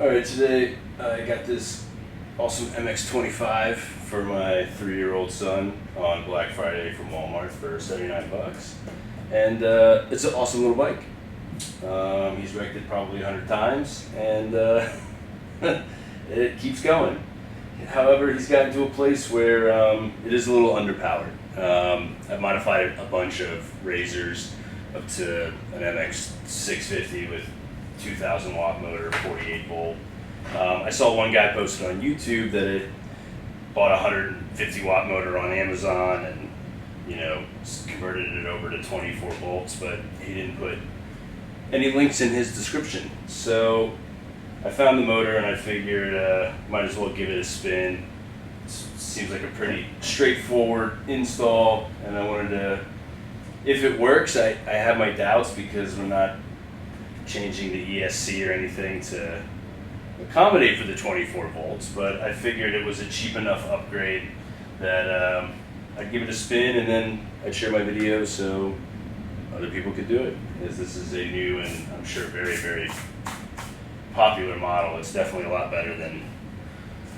Alright, today I got this awesome MX125 for my 3-year-old son on Black Friday from Walmart for 79 bucks. And it's an awesome little bike. He's wrecked it probably 100 times and it keeps going. However, he's gotten to a place where it is a little underpowered. I've modified a bunch of razors up to an MX650 with 2,000 watt motor, 48 volt. I saw one guy posted on YouTube that had bought a 150 watt motor on Amazon and, converted it over to 24 volts, but he didn't put any links in his description. So I found the motor and I figured might as well give it a spin. Seems like a pretty straightforward install, and I wanted to, if it works, I have my doubts because we're not changing the ESC or anything to accommodate for the 24 volts, but I figured it was a cheap enough upgrade that I'd give it a spin and then I'd share my videos so other people could do it, as this is a new and I'm sure very, very popular model. It's definitely a lot better than,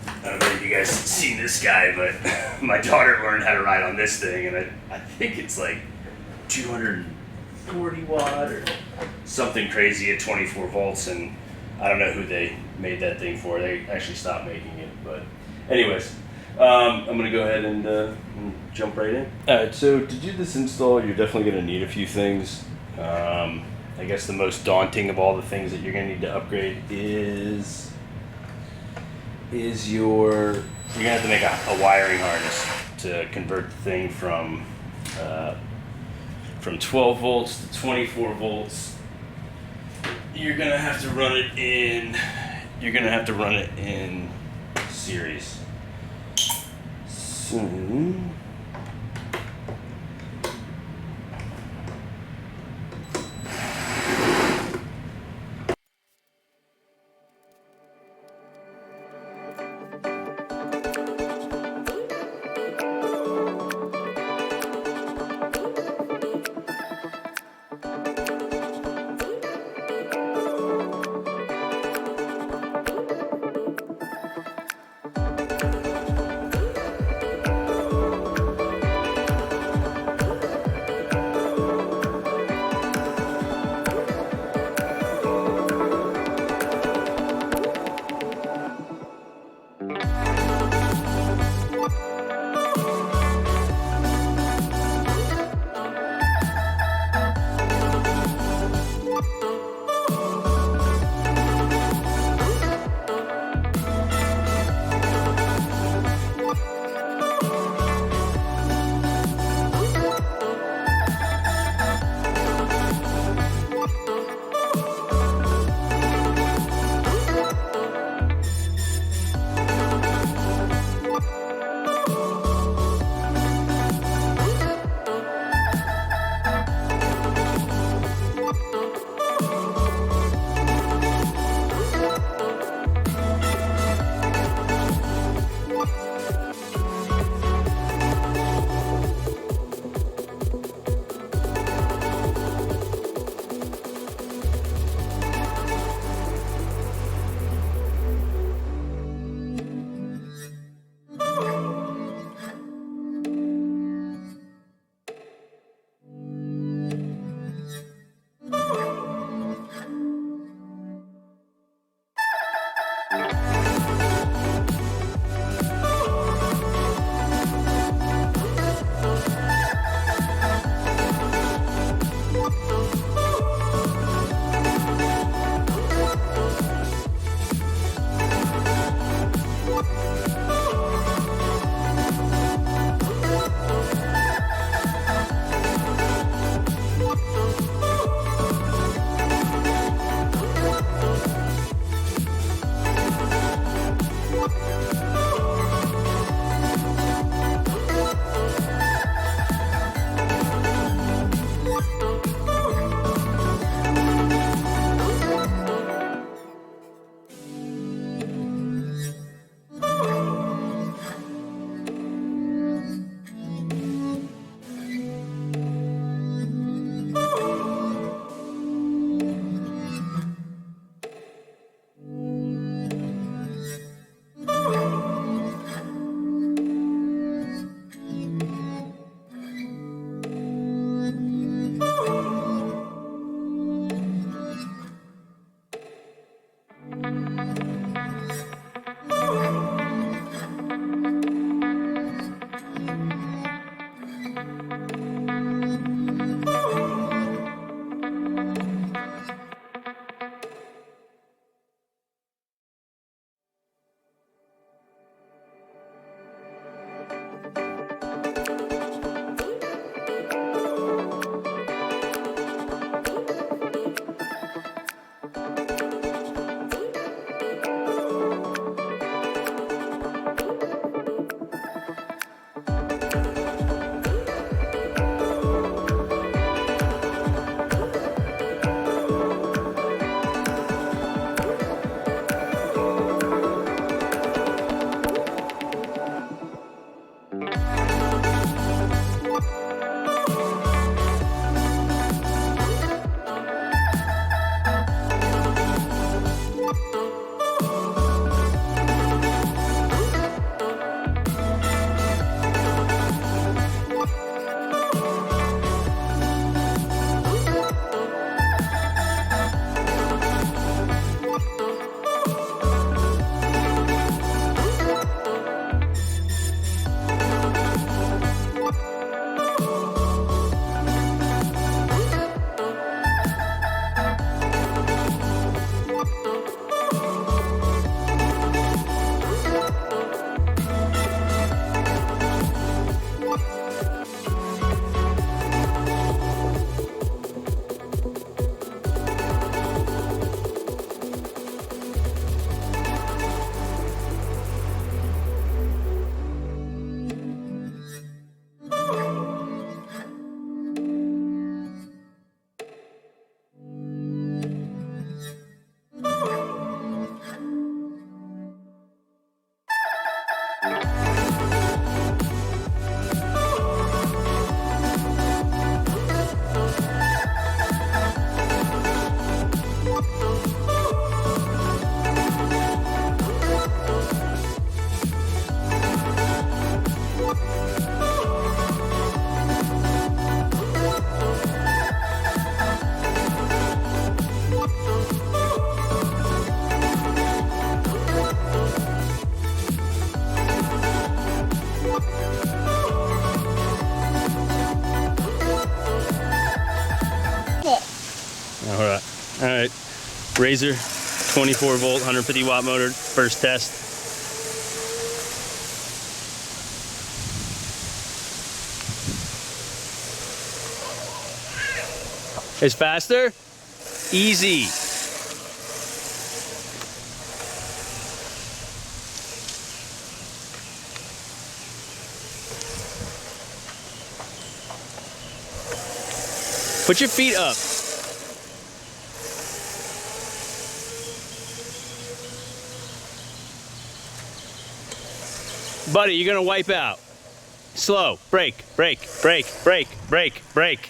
I don't know if you guys have seen this guy, but my daughter learned how to ride on this thing, and I think it's like 240 watt or something crazy at 24 volts, and I don't know who they made that thing for. They actually stopped making it, but anyways, I'm going to go ahead and jump right in. Alright, so to do this install, you're definitely going to need a few things. I guess the most daunting of all the things that you're going to need to upgrade is you're going to have to make a wiring harness to convert the thing from 12 volts to 24 volts. You're going to have to run it in series. So All right. Razor, 24 volt, 150 watt motor, first test. It's faster? Easy. Put your feet up. Buddy, you're gonna wipe out. Slow. Brake, brake, brake, brake, brake, brake.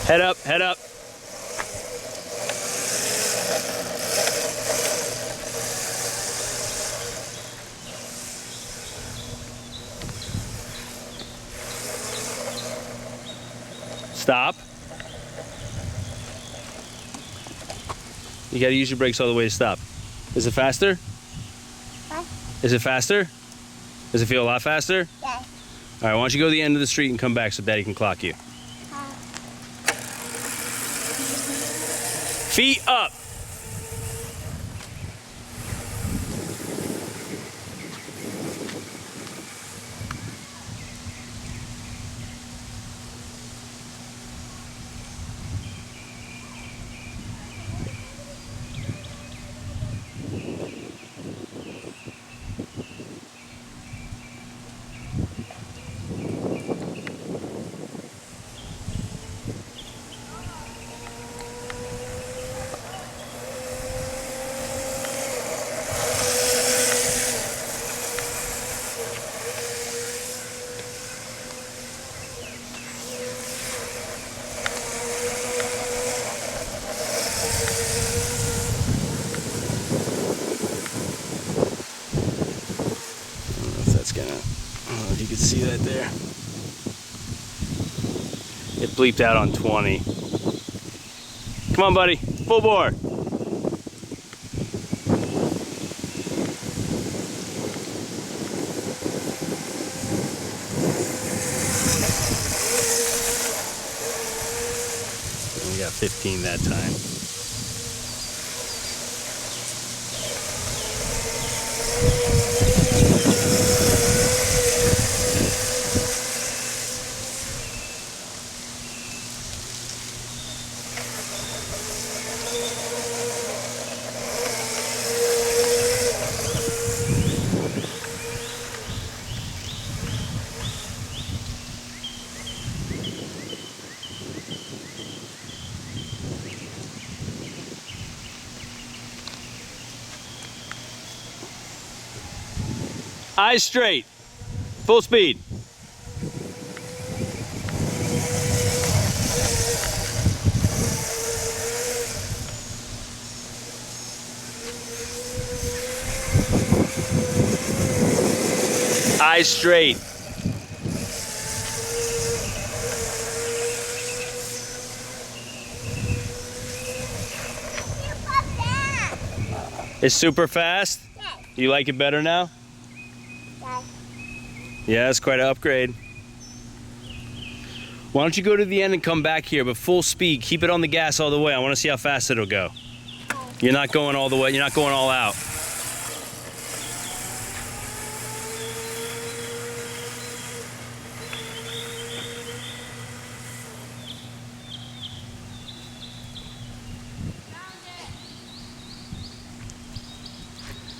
Head up, head up. Stop. You gotta use your brakes all the way to stop. Is it faster? What? Is it faster? Does it feel a lot faster? Yeah. All right, why don't you go to the end of the street and come back so Daddy can clock you. Feet up. You can see that there. It bleeped out on 20. Come on, buddy. Full bore. We got 15 that time. Eyes straight, full speed. Eyes straight. It's super fast? Yes. You like it better now? Yes. Yeah, it's quite an upgrade. Why don't you go to the end and come back here, but full speed. Keep it on the gas all the way. I want to see how fast it'll go. You're not going all the way. You're not going all out.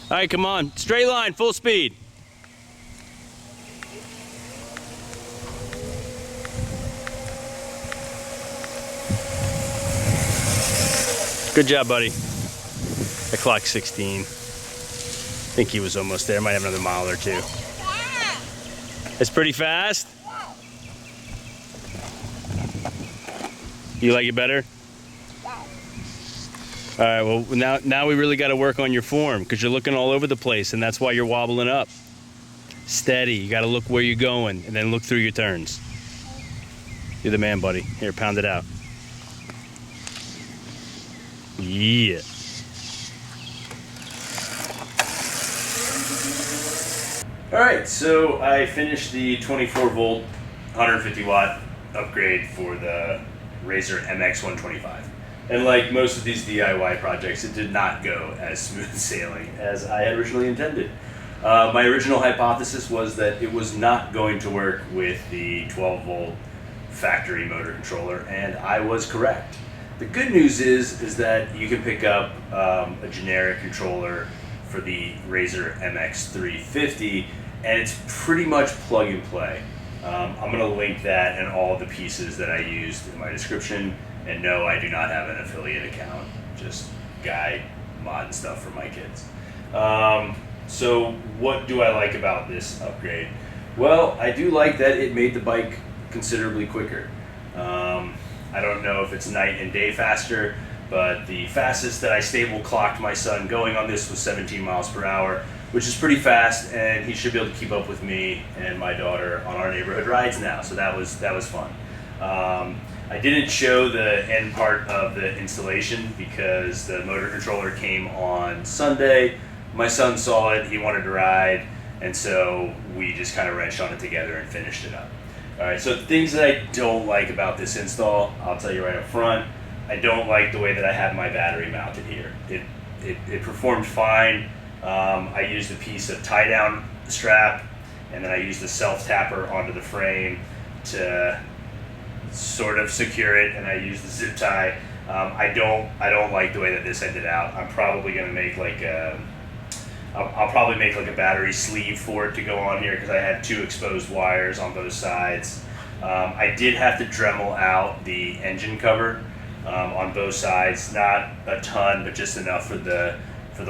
All right, come on. Straight line, full speed. Good job, buddy. I clocked 16. I think he was almost there. Might have another mile or two. It's pretty fast. You like it better? All right, well, now we really got to work on your form because you're looking all over the place, and that's why you're wobbling up. Steady. You got to look where you're going and then look through your turns. You're the man, buddy. Here, pound it out. Yeah. Alright, so I finished the 24 volt, 150 watt upgrade for the Razer MX125. And like most of these DIY projects, it did not go as smooth sailing as I had originally intended. My original hypothesis was that it was not going to work with the 12 volt factory motor controller, and I was correct. The good news is that you can pick up a generic controller for the Razer MX350, and it's pretty much plug and play. I'm going to link that and all the pieces that I used in my description. And no, I do not have an affiliate account, just guy modding stuff for my kids. So what do I like about this upgrade? Well, I do like that it made the bike considerably quicker. I don't know if it's night and day faster, but the fastest that I stable clocked my son going on this was 17 miles per hour, which is pretty fast, and he should be able to keep up with me and my daughter on our neighborhood rides now, so that was fun. I didn't show the end part of the installation because the motor controller came on Sunday. My son saw it, he wanted to ride, and so we just kind of wrenched on it together and finished it up. Alright, so things that I don't like about this install, I'll tell you right up front. I don't like the way that I have my battery mounted here. It performed fine. I used a piece of tie down strap, and then I used the self tapper onto the frame to sort of secure it, and I used the zip tie. I don't like the way that this ended out. I'm probably gonna make like I'll probably make like a battery sleeve for it to go on here because I had two exposed wires on both sides. I did have to Dremel out the engine cover on both sides, not a ton, but just enough for the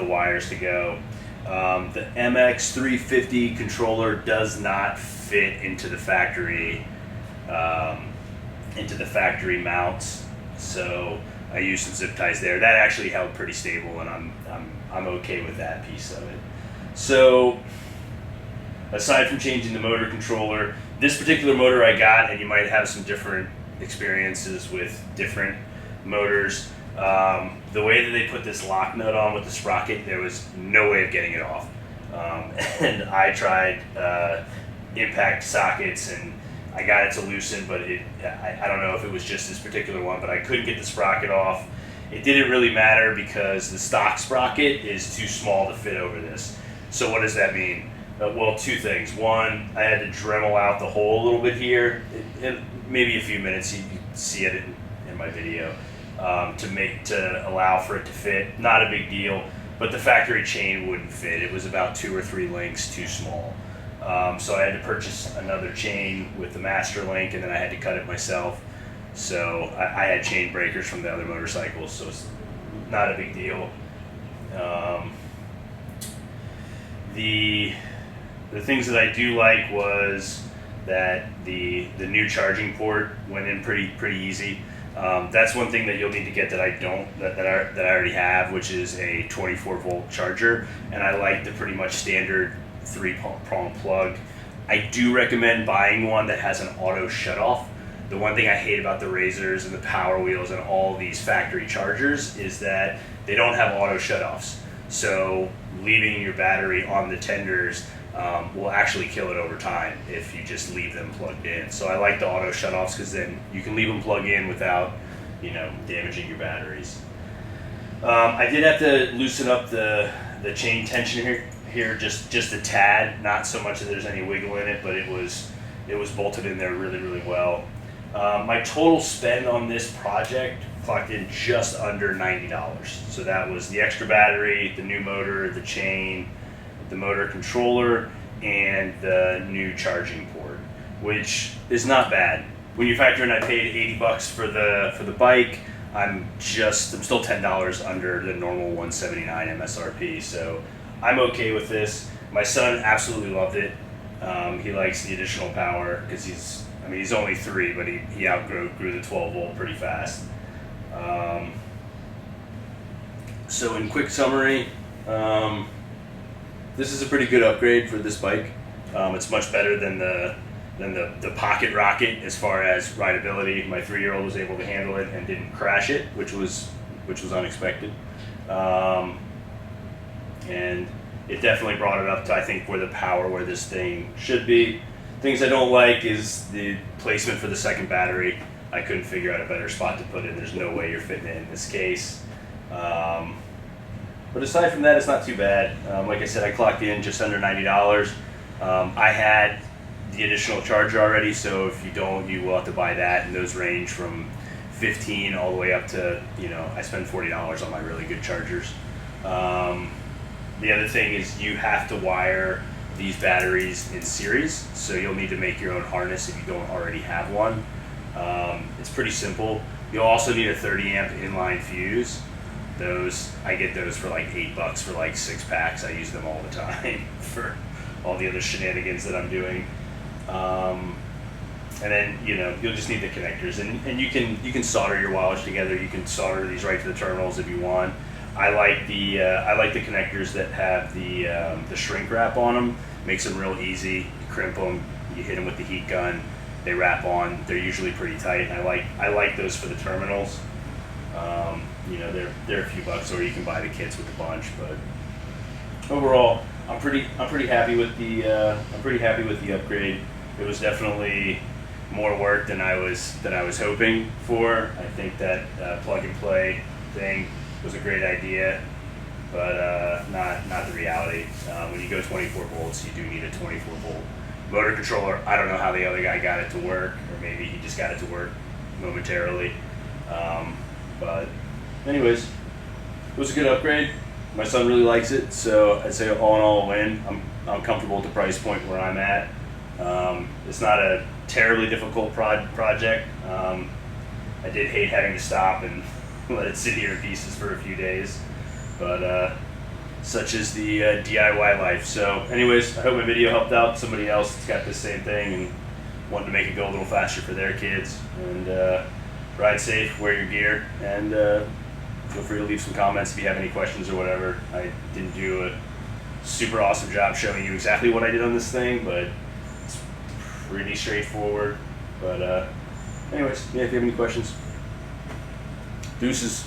wires to go. The MX350 controller does not fit into the factory mounts, so I used some zip ties there. That actually held pretty stable, and I'm okay with that piece of it. So aside from changing the motor controller, this particular motor I got, and you might have some different experiences with different motors. The way that they put this lock nut on with the sprocket, there was no way of getting it off. And I tried impact sockets, and I got it to loosen, but I don't know if it was just this particular one, but I couldn't get the sprocket off. It didn't really matter because the stock sprocket is too small to fit over this. So what does that mean? Well, two things. One, I had to Dremel out the hole a little bit here. Maybe a few minutes, you can see it in my video, to allow for it to fit. Not a big deal, but the factory chain wouldn't fit. It was about 2 or 3 links too small. So I had to purchase another chain with the master link, and then I had to cut it myself. So I had chain breakers from the other motorcycles, so it's not a big deal. The things that I do like was that the new charging port went in pretty easy. That's one thing that you'll need to get that I already have, which is a 24 volt charger, and I like the pretty much standard 3-prong plug. I do recommend buying one that has an auto shutoff. The one thing I hate about the Razors and the Power Wheels and all these factory chargers is that they don't have auto shutoffs. So leaving your battery on the tenders will actually kill it over time if you just leave them plugged in. So I like the auto shutoffs because then you can leave them plugged in without, damaging your batteries. I did have to loosen up the chain tension here just a tad. Not so much that there's any wiggle in it, but it was bolted in there really well. My total spend on this project clocked in just under $90. So that was the extra battery, the new motor, the chain, the motor controller, and the new charging port, which is not bad. When you factor in I paid $80 for the bike, I'm still $10 under the normal $179 MSRP, so I'm okay with this. My son absolutely loved it. He likes the additional power because he's only 3, but he outgrew the 12 volt pretty fast. So in quick summary, this is a pretty good upgrade for this bike. It's much better than the Pocket Rocket as far as rideability. My 3-year-old was able to handle it and didn't crash it, which was unexpected. And it definitely brought it up to, I think, where this thing should be. Things I don't like is the placement for the second battery. I couldn't figure out a better spot to put it. There's no way you're fitting it in this case. But aside from that, it's not too bad. Like I said, I clocked in just under $90. I had the additional charger already, so if you don't, you will have to buy that, and those range from 15 all the way up to, I spend $40 on my really good chargers. The other thing is you have to wire these batteries in series, so you'll need to make your own harness if you don't already have one. It's pretty simple. You'll also need a 30 amp inline fuse. I get those for like $8 for like 6 packs. I use them all the time for all the other shenanigans that I'm doing. And then you'll just need the connectors, and you can solder your wires together. You can solder these right to the terminals if you want. I like the connectors that have the shrink wrap on them. Makes them real easy. You crimp them, you hit them with the heat gun, they wrap on. They're usually pretty tight. I like those for the terminals. They're a few bucks, or you can buy the kits with a bunch. But overall, I'm pretty happy with the upgrade. It was definitely more work than I was hoping for. I think that plug and play thing was a great idea, but not the reality. When you go 24 volts, you do need a 24 volt motor controller. I don't know how the other guy got it to work, or maybe he just got it to work momentarily. But anyways, it was a good upgrade. My son really likes it, so I'd say all in all a win. I'm comfortable at the price point where I'm at. It's not a terribly difficult project. I did hate having to stop and let it sit here in pieces for a few days, but such is the DIY life. So anyways, I hope my video helped out somebody else that's got this same thing and wanted to make it go a little faster for their kids. And ride safe, wear your gear, and feel free to leave some comments if you have any questions or whatever. I didn't do a super awesome job showing you exactly what I did on this thing, but it's pretty straightforward. But anyways, yeah, if you have any questions, deuces.